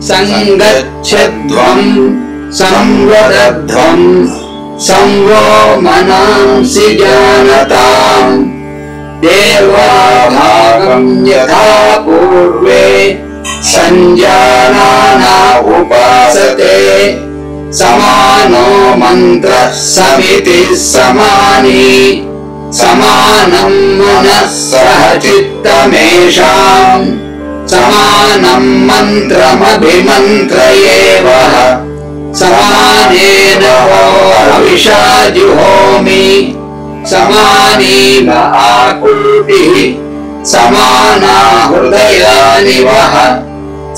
సంగచ్చధ్వం సంవదధ్వం సంవో మనాంసి జానతాం దేవా భాగం యథా పూర్వే సంజానానా ఉపాసతే సమానో మంత్ర సమితి సమాని సమానం మనః సహ చిత్తమేషాం సమానం మంత్రమభిమంత్రయేవః సమానేన హవిషా జుహోమి సమానీవ ఆకృతిః సమానా హృదయాని వః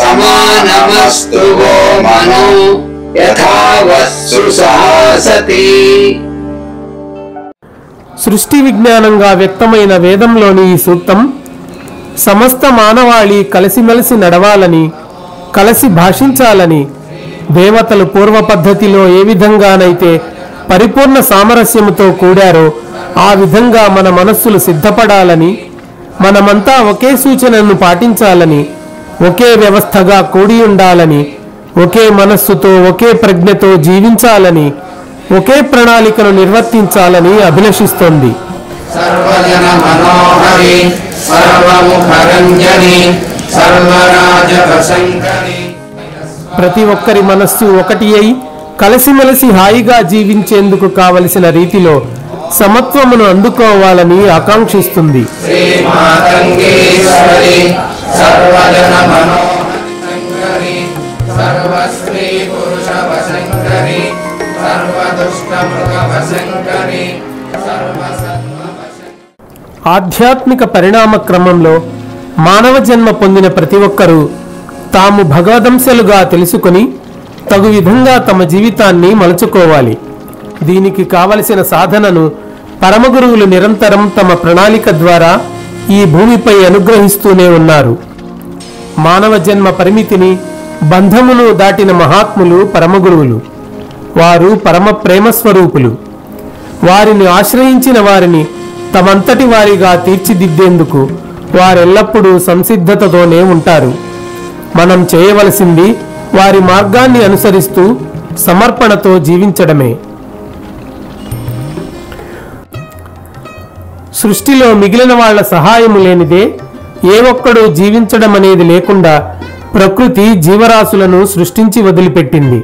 సమానమస్తు వో మనో యథావస్సు సహాసతి. సృష్టి విజ్ఞానంగా వ్యక్తమైన వేదంలోని ఈ సూక్తం సమస్త మానవాళి కలిసిమెలిసి నడవాలని, కలిసి భాషించాలని, దేవతలు పూర్వ పద్ధతిలో ఏ విధంగానైతే పరిపూర్ణ సామరస్యముతో కూడారో ఆ విధంగా మన మనస్సులు సిద్ధపడాలని, మనమంతా ఒకే సూచనను పాటించాలని, ఒకే వ్యవస్థగా కూడి ఉండాలని, ఒకే మనస్సుతో ఒకే ప్రజ్ఞతో జీవించాలని, ఒకే ప్రణాళికను నిర్వర్తించాలని అభిలషిస్తోంది. సర్వజన మనోహరి సర్వముఖరంజని సర్వరాజవశంకరి. ప్రతి ఒక్కరి మనస్సు ఒకటి అయి కలిసిమెలిసి హాయిగా జీవించేందుకు కావలసిన రీతిలో సమత్వమును అందుకోవాలని ఆకాంక్షిస్తుంది. శ్రీ మాతంగేశ్వరి సర్వజన మనోహరి సర్వశ్రీ పురుష వశంకరి సర్వదుష్టమృగవశంకరి ఆధ్యాత్మిక పరిణామ క్రమంలో మానవ జన్మ పొందిన ప్రతి ఒక్కరూ తాము భగవదంశలుగా తెలుసుకుని తగు విధంగా తమ జీవితాన్ని మలుచుకోవాలి. దీనికి కావలసిన సాధనను పరమగురువులు నిరంతరం తమ ప్రణాళిక ద్వారా ఈ భూమిపై అనుగ్రహిస్తూనే ఉన్నారు. మానవ జన్మ పరిమితిని, బంధమును దాటిన మహాత్ములు పరమగురువులు. వారు పరమ ప్రేమస్వరూపులు. వారిని ఆశ్రయించిన వారిని తమంతటి వారిగా తీర్చిదిద్దేందుకు వారెల్లప్పుడూ సంసిద్ధతతోనే ఉంటారు. మనం చేయవలసింది వారి మార్గాన్ని అనుసరిస్తూ సమర్పణతో జీవించడమే. సృష్టిలో మిగిలిన వాళ్ల సహాయము లేనిదే ఏ ఒక్కడూ జీవించడం అనేది లేకుండా ప్రకృతి జీవరాశులను సృష్టించి వదిలిపెట్టింది.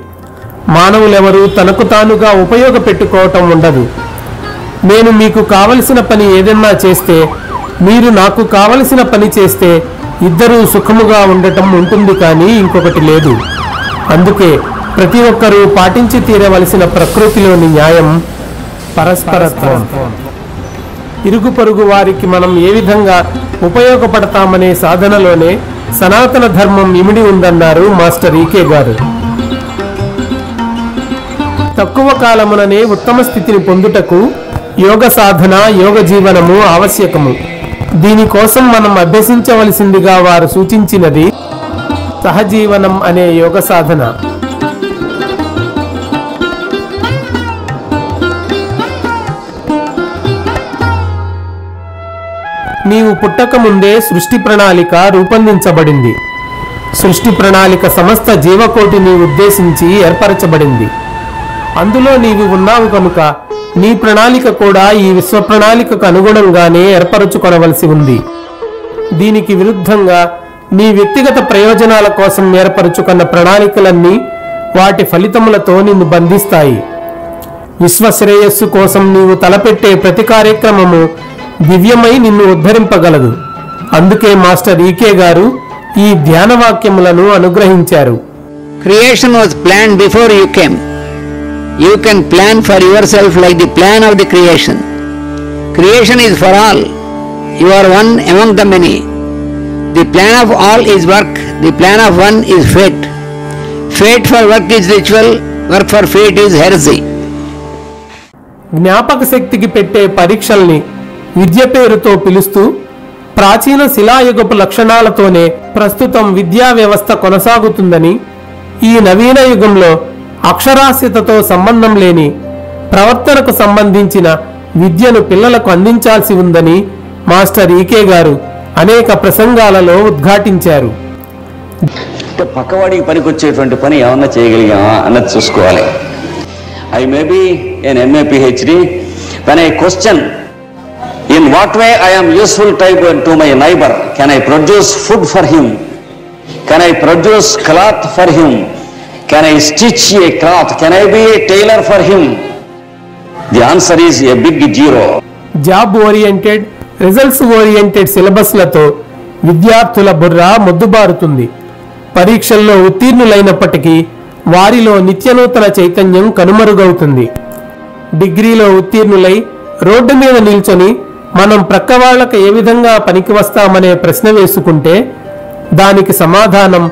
మానవులెవరూ తనకు తానుగా ఉపయోగపెట్టుకోవటం ఉండదు. నేను మీకు కావలసిన పని ఏదన్నా చేస్తే, మీరు నాకు కావలసిన పని చేస్తే ఇద్దరూ సుఖముగా ఉండటం ఉంటుంది, కానీ ఇంకొకటి లేదు. అందుకే ప్రతి ఒక్కరూ పాటించి తీరవలసిన ప్రకృతిలోని న్యాయం పరస్పరత్వం. ఇరుగు పొరుగు వారికి మనం ఏ విధంగా ఉపయోగపడతామనే సాధనలోనే సనాతన ధర్మం ఇమిడి ఉందన్నారు మాస్టర్ ఈకే గారు. తక్కువ కాలముననే ఉత్తమ స్థితిని పొందుటకు యోగ సాధన, యోగ జీవనము ఆవశ్యకము. దీనికోసం మనం అభ్యసించవలసిందిగా వారు సూచించినది సహజీవనం అనే యోగ సాధన. నీవు పుట్టక ముందే సృష్టి ప్రణాళిక రూపొందించబడింది. సృష్టి ప్రణాళిక సమస్త జీవకోటిని ఉద్దేశించి ఏర్పరచబడింది. అందులో నీవు ఉన్నావు కనుక నీ ప్రణాళిక కూడా ఈ విశ్వ ప్రణాళికకు అనుగుణంగానే ఏర్పరచుకొనవలసి ఉంది. దీనికి విరుద్ధంగా నీ వ్యక్తిగత ప్రయోజనాల కోసం ఏర్పరచుకున్న ప్రణాళికలన్నీ వాటి ఫలితములతో నిన్ను బంధిస్తాయి. విశ్వశ్రేయస్సు కోసం నీవు తలపెట్టే ప్రతి కార్యక్రమము దివ్యమై నిన్ను ఉద్ధరింపగలదు. అందుకే మాస్టర్ ఈకే గారు ఈ ధ్యాన వాక్యములను అనుగ్రహించారు. Creation was planned before you came. You can plan for yourself like the plan of the creation. Creation is for all. You are one among the many. The plan of all is work. The plan of one is fate. Fate for work is ritual. Work for fate is heresy. జ్ఞాపక శక్తికి పెట్టే పరీక్షల్ని విద్య పేరుతో పిలుస్తూ ప్రాచీన శిలాయుగపు లక్షణాలతోనే ప్రస్తుతం విద్యా వ్యవస్థ కొనసాగుతుందని, ఈ నవీన యుగంలో అక్షరాస్యతతో సంబంధం లేని ప్రవర్తనకు సంబంధించిన విద్యను పిల్లలకు అందించాల్సి ఉందని మాస్టర్ ఈకే గారు అనేక ప్రసంగాలలో ఉద్ఘాటించారు. అంటే పక్కవాడికి పనికొచ్చేటువంటి పని ఏమన్నా చేయగలిగామా అన్నది చూసుకోవాలి. I may be an MA PhD when I question in what way I am useful to my neighbor. Can I produce food for him? Can I produce cloth for him? Can I stitch a cloth? Can I be a tailor for him? The answer is a big zero. Job oriented, results oriented సిలబస్లతో విద్యార్థుల బుర్ర మొద్దుబారుతుంది. పరీక్షల్లో ఉత్తీర్ణులైనప్పటికీ వారిలో నిత్యనూతన చైతన్యం కనుమరుగవుతుంది. డిగ్రీలో ఉత్తీర్ణులై road మీద నిల్చొని మనం ప్రక్క వాళ్ళకి ఏ విధంగా పనికి వస్తామనే ప్రశ్న వేసుకుంటే దానికి సమాధానం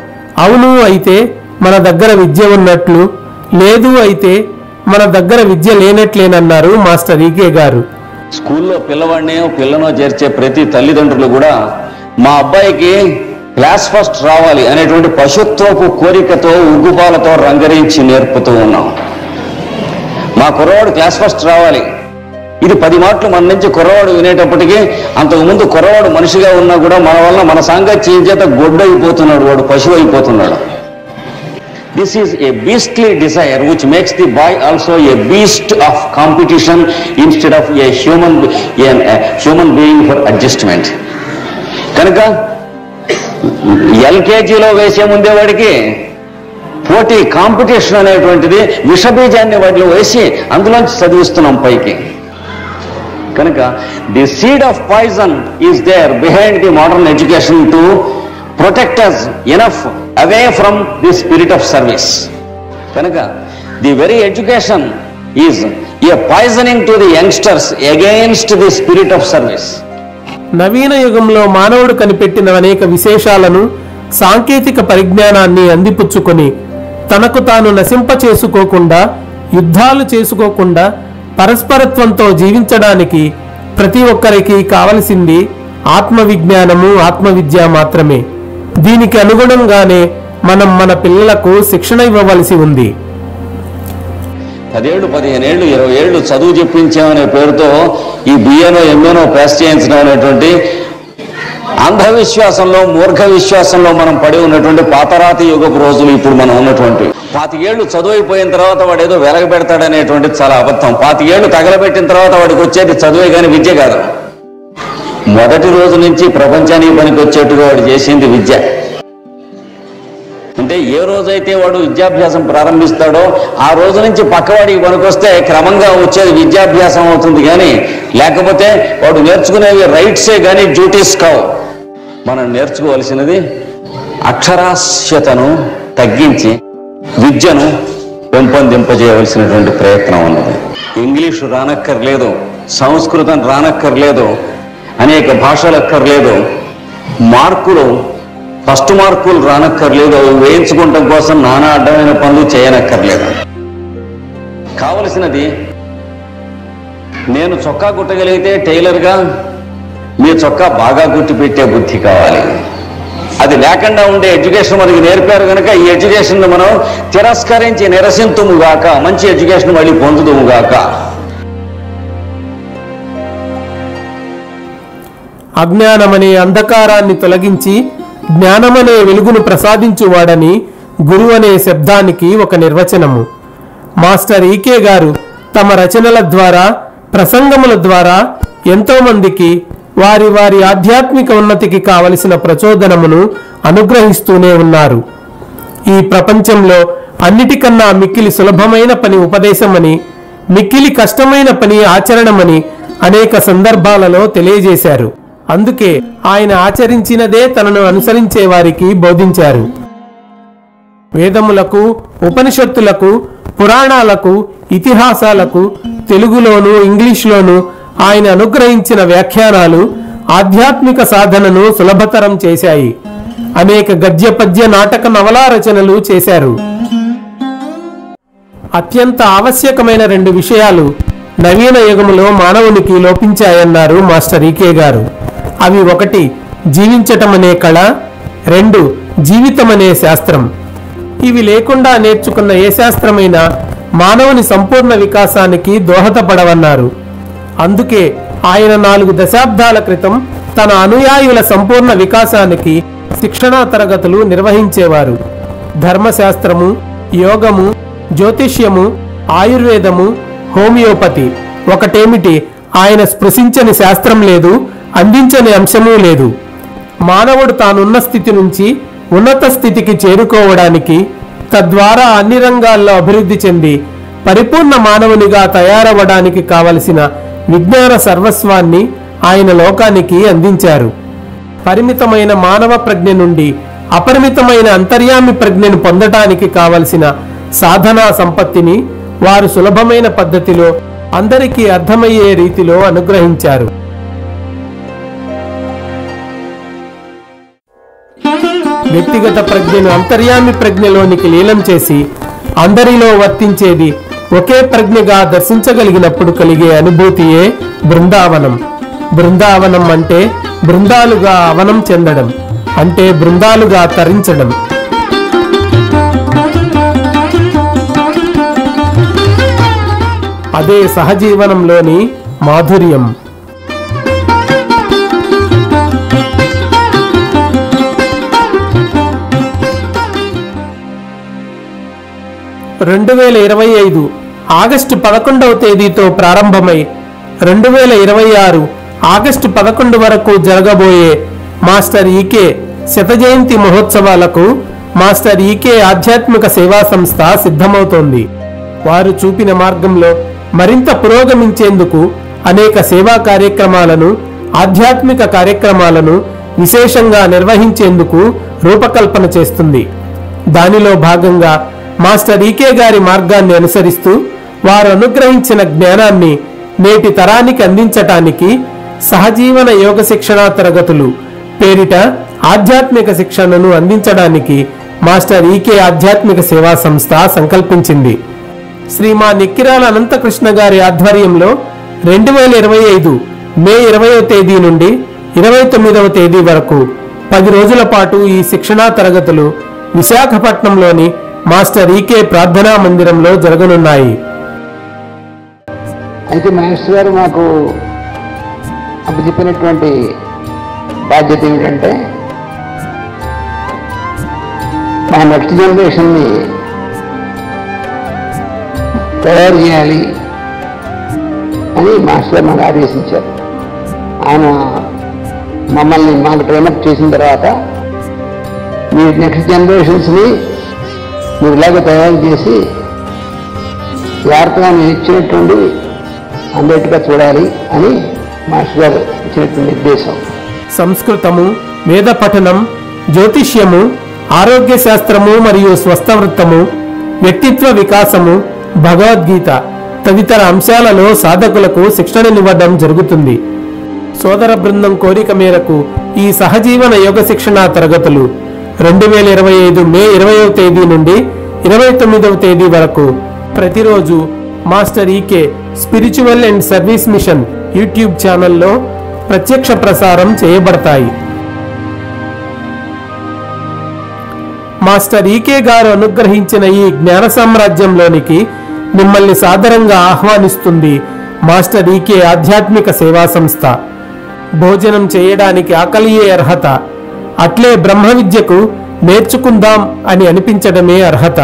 అవును అయితే మన దగ్గర విద్య ఉన్నట్లు, లేదు అయితే మన దగ్గర విద్య లేనట్లేనన్నారు మాస్టర్ ఈకే గారు. స్కూల్లో పిల్లనో చేర్చే ప్రతి తల్లిదండ్రులు కూడా మా అబ్బాయికి క్లాస్ ఫస్ట్ రావాలి అనేటువంటి పశుత్వపు కోరికతో ఉగ్గుపాలతో రంగరించి నేర్పుతూ ఉన్నాం. మా కుర్రవాడు క్లాస్ ఫస్ట్ రావాలి. ఇది 10 మాటలు మన నుంచి కుర్రవాడు వినేటప్పటికీ అంతకుముందు కుర్రవాడు మనిషిగా ఉన్నా కూడా మన వల్ల మన సాంగత్యం చేత గొడ్డైపోతున్నాడు, వాడు పశువు అయిపోతున్నాడు. This is a beastly desire which makes the boy also a beast of competition instead of a human being for adjustment. కనుక LKGలో వేసే ముందే వాడికి పోటీ కాంపిటీషన్ అనేటువంటిది విషబీజాన్ని వాటిలో వేసి అందులోంచి చదివిస్తున్నాం పైకి. కనుక the seed of poison is there behind the modern education to protect us enough away from the spirit of service. కనుక the very education is a poisoning to the youngsters against the spirit of service. నవీన యుగంలో మానవుడు కనిపెట్టిన అనేక విశేషాలను, సాంకేతిక పరిజ్ఞానాన్ని అందిపుచ్చుకొని తనకు తాను నశింప చేసుకోకుండా, యుద్ధాలు చేసుకోకుండా పరస్పరత్వంతో జీవించడానికి ప్రతి ఒక్కరికి కావలసింది ఆత్మవిజ్ఞానము, ఆత్మవిద్య మాత్రమే. దీనికి అనుగుణంగానే మనం మన పిల్లలకు శిక్షణ ఇవ్వవలసి ఉంది. 10 ఏళ్ళు 15 ఏళ్ళు 20 ఏళ్ళు చదువు చెప్పించామనే పేరుతో ఈ BAనో MAనో పాస్ చేయించడం అనేటువంటి అంధవిశ్వాసంలో, మూర్ఖ విశ్వాసంలో మనం పడి ఉన్నటువంటి పాతరాతి యుగపు రోజులు ఇప్పుడు మనం ఉన్నటువంటి. 25 ఏళ్ళు చదువు అయిపోయిన తర్వాత వాడు ఏదో వెలగబెడతాడనేటువంటిది చాలా అబద్ధం. 25 ఏళ్ళు తగలబెట్టిన తర్వాత వాడికి వచ్చేది చదువే కానీ విద్య కాదు. మొదటి రోజు నుంచి ప్రపంచానికి పనికి వచ్చేట్టుగా వాడు చేసింది విద్య. అంటే ఏ రోజైతే వాడు విద్యాభ్యాసం ప్రారంభిస్తాడో ఆ రోజు నుంచి పక్కవాడికి పనికొస్తే క్రమంగా వచ్చేది విద్యాభ్యాసం అవుతుంది. కానీ లేకపోతే వాడు నేర్చుకునేవి రైట్సే కానీ డ్యూటీస్ కావు. మనం నేర్చుకోవలసినది అక్షరాస్యతను తగ్గించి విద్యను పెంపొందింపజేయవలసినటువంటి ప్రయత్నం ఉన్నది. ఇంగ్లీషు రానక్కర్లేదు, సంస్కృతం రానక్కర్లేదు, అనేక భాషలు అక్కర్లేదు, మార్కులు ఫస్ట్ మార్కులు రానక్కర్లేదు, అవి వేయించుకోవటం కోసం నానా అడ్డమైన పనులు చేయనక్కర్లేదు. కావలసినది నేను చొక్కా కుట్టగలిగితే టైలర్గా మీ చొక్కా బాగా కుట్టి పెట్టే బుద్ధి కావాలి. అది లేకుండా ఉండే ఎడ్యుకేషన్ మనకి నేర్పారు కనుక ఈ ఎడ్యుకేషన్ మనం తిరస్కరించి నిరసింతుముగాక, మంచి ఎడ్యుకేషన్ మళ్ళీ పొందుదుముగాక. అజ్ఞానమనే అంధకారాన్ని తొలగించి జ్ఞానమనే వెలుగును ప్రసాదించువాడని గురువు అనే శబ్దానికి ఒక నిర్వచనము. మాస్టర్ ఈకే గారు తమ రచనల ద్వారా, ప్రసంగముల ద్వారా ఎంతో మందికి వారి వారి ఆధ్యాత్మిక ఉన్నతికి కావలసిన ప్రచోదనమును అనుగ్రహిస్తూనే ఉన్నారు. ఈ ప్రపంచంలో అన్నిటికన్నా మిక్కిలి సులభమైన పని ఉపదేశమని, మిక్కిలి కష్టమైన పని ఆచరణమని అనేక సందర్భాలలో తెలియజేశారు. అందుకే ఆయన ఆచరించినదే తనను అనుసరించే వారికి బోధించారు. వేదములకు, ఉపనిషత్తులకు, పురాణాలకు, ఇతిహాసాలకు తెలుగులోను, ఇంగ్లీష్లోను ఆయన అనుగ్రహించిన వ్యాఖ్యానాలు ఆధ్యాత్మిక సాధనను సులభతరం చేశాయి. అనేక గద్య పద్య నాటక నవలా రచనలు చేశారు. అత్యంత ఆవశ్యకమైన 2 విషయాలు నవీన యుగములో మానవునికి లోపించాయన్నారు మాస్టర్ ఈకే గారు. అవి 1 జీవించటం అనే కళ, 2 జీవితం అనే శాస్త్రం. ఇవి లేకుండా నేర్చుకున్న ఏ శాస్త్రమైనా మానవుని సంపూర్ణ వికాసానికి దోహదపడవన్నారు. అందుకే ఆయన 4 దశాబ్దాల క్రితం తన అనుయాయుల సంపూర్ణ వికాసానికి శిక్షణా తరగతులు నిర్వహించేవారు. ధర్మశాస్త్రము, యోగము, జ్యోతిష్యము, ఆయుర్వేదము, హోమియోపతి. ఒకటేమిటి, ఆయన స్పృశించని శాస్త్రం లేదు, అందించని అంశమూ లేదు. మానవుడు తానున్న స్థితి నుంచి ఉన్నత స్థితికి చేరుకోవడానికి, తద్వారా అన్ని రంగాల్లో అభివృద్ధి చెంది పరిపూర్ణ మానవునిగా తయారవడానికి కావలసిన విజ్ఞాన సర్వస్వాన్ని ఆయన లోకానికి అందించారు. పరిమితమైన మానవ ప్రజ్ఞ నుండి అపరిమితమైన అంతర్యామి ప్రజ్ఞను పొందటానికి కావలసిన సాధనా సంపత్తిని వారు సులభమైన పద్ధతిలో అందరికీ అర్థమయ్యే రీతిలో అనుగ్రహించారు. వ్యక్తిగత ప్రజ్ఞను అంతర్యామి ప్రజ్ఞలోనికి లీనం చేసి అందరిలో వర్తించేది ఒకే ప్రజ్ఞగా దర్శించగలిగినప్పుడు కలిగే అనుభూతియే బృందావనం. బృందావనం అంటే బృందాలుగా అవనం చెందడం, అంటే బృందాలుగా తరించడం. అదే సహజీవనంలోని మాధుర్యం. ఆగస్టు 11వ తేదీతో ప్రారంభమై 2026 ఆగస్టు 11 వరకు జరగబోయే మాస్టర్ ఈకే శత జయంతి మహోత్సవాలకు మాస్టర్ ఈకే ఆధ్యాత్మిక సేవా సంస్థ సిద్ధమవుతోంది. వారు చూపిన మార్గంలో మరింత పురోగమించేందుకు అనేక సేవా కార్యక్రమాలను, ఆధ్యాత్మిక కార్యక్రమాలను విశేషంగా నిర్వహించేందుకు రూపకల్పన చేస్తుంది. దానిలో భాగంగా మాస్టర్ ఈకే గారి మార్గాన్ని అనుసరిస్తూ వారు అనుగ్రహించిన జ్ఞానాన్ని నేటి తరానికి అందించటానికి సహజీవన యోగ శిక్షణా తరగతులు పేరిట ఆధ్యాత్మిక శిక్షణను అందించడానికి మాస్టర్ ఈకే ఆధ్యాత్మిక సేవా సంస్థ సంకల్పించింది. శ్రీమాన్ ఎక్కిరాల అనంతకృష్ణ గారి ఆధ్వర్యంలో 2025 మే 20వ తేదీ నుండి 29వ తేదీ వరకు 10 రోజుల పాటు ఈ శిక్షణా తరగతులు విశాఖపట్నంలోని మాస్టర్ ఈకే ప్రార్థనా మందిరంలో జరగనున్నాయి. అయితే మాస్టర్ గారు మాకు అప్పచెప్పినటువంటి బాధ్యత ఏమిటంటే మా నెక్స్ట్ జనరేషన్ని తయారు చేయాలి అని మాస్టర్ మాకు ఆదేశించారు. ఆయన మమ్మల్ని మాకు ట్రైనప్ చేసిన తర్వాత మీరు నెక్స్ట్ జనరేషన్స్ని మీరు ఇలాగ తయారు చేసి జాగ్రత్తగా మీరు ఇచ్చినటువంటి అందరిగా చూడాలి అని మాస్టర్ గారు ఇచ్చినటువంటి నిర్దేశం. సంస్కృతము, వేద పఠనం, జ్యోతిష్యము, ఆరోగ్య శాస్త్రము మరియు స్వస్థవృత్తము, వ్యక్తిత్వ వికాసము, భగవద్గీత తదితర అంశాలలో సాధకులకు శిక్షణనివ్వడం జరుగుతుంది. సోదర బృందం కోరిక మేరకు ఈ సహజీవన యోగ శిక్షణా తరగతులు 2025 మే 20వ తేదీ నుండి 29వ తేదీ వరకు ప్రతిరోజు master E K spiritual and service mission YouTube ఛానల్లో ప్రత్యక్ష ప్రసారం చేయబడతాయి. మాస్టర్ ఈకే గారు అనుగ్రహించిన ఈ జ్ఞాన సామ్రాజ్యంలోనికి మిమ్మల్ని సాదరంగా ఆహ్వానిస్తుంది మాస్టర్ ఈకే ఆధ్యాత్మిక సేవా సంస్థ. భోజనం చేయడానికి ఆకలియే అర్హత, అట్లే బ్రహ్మ విద్యకు నేర్చుకుందాం అని అనిపించడమే అర్హత.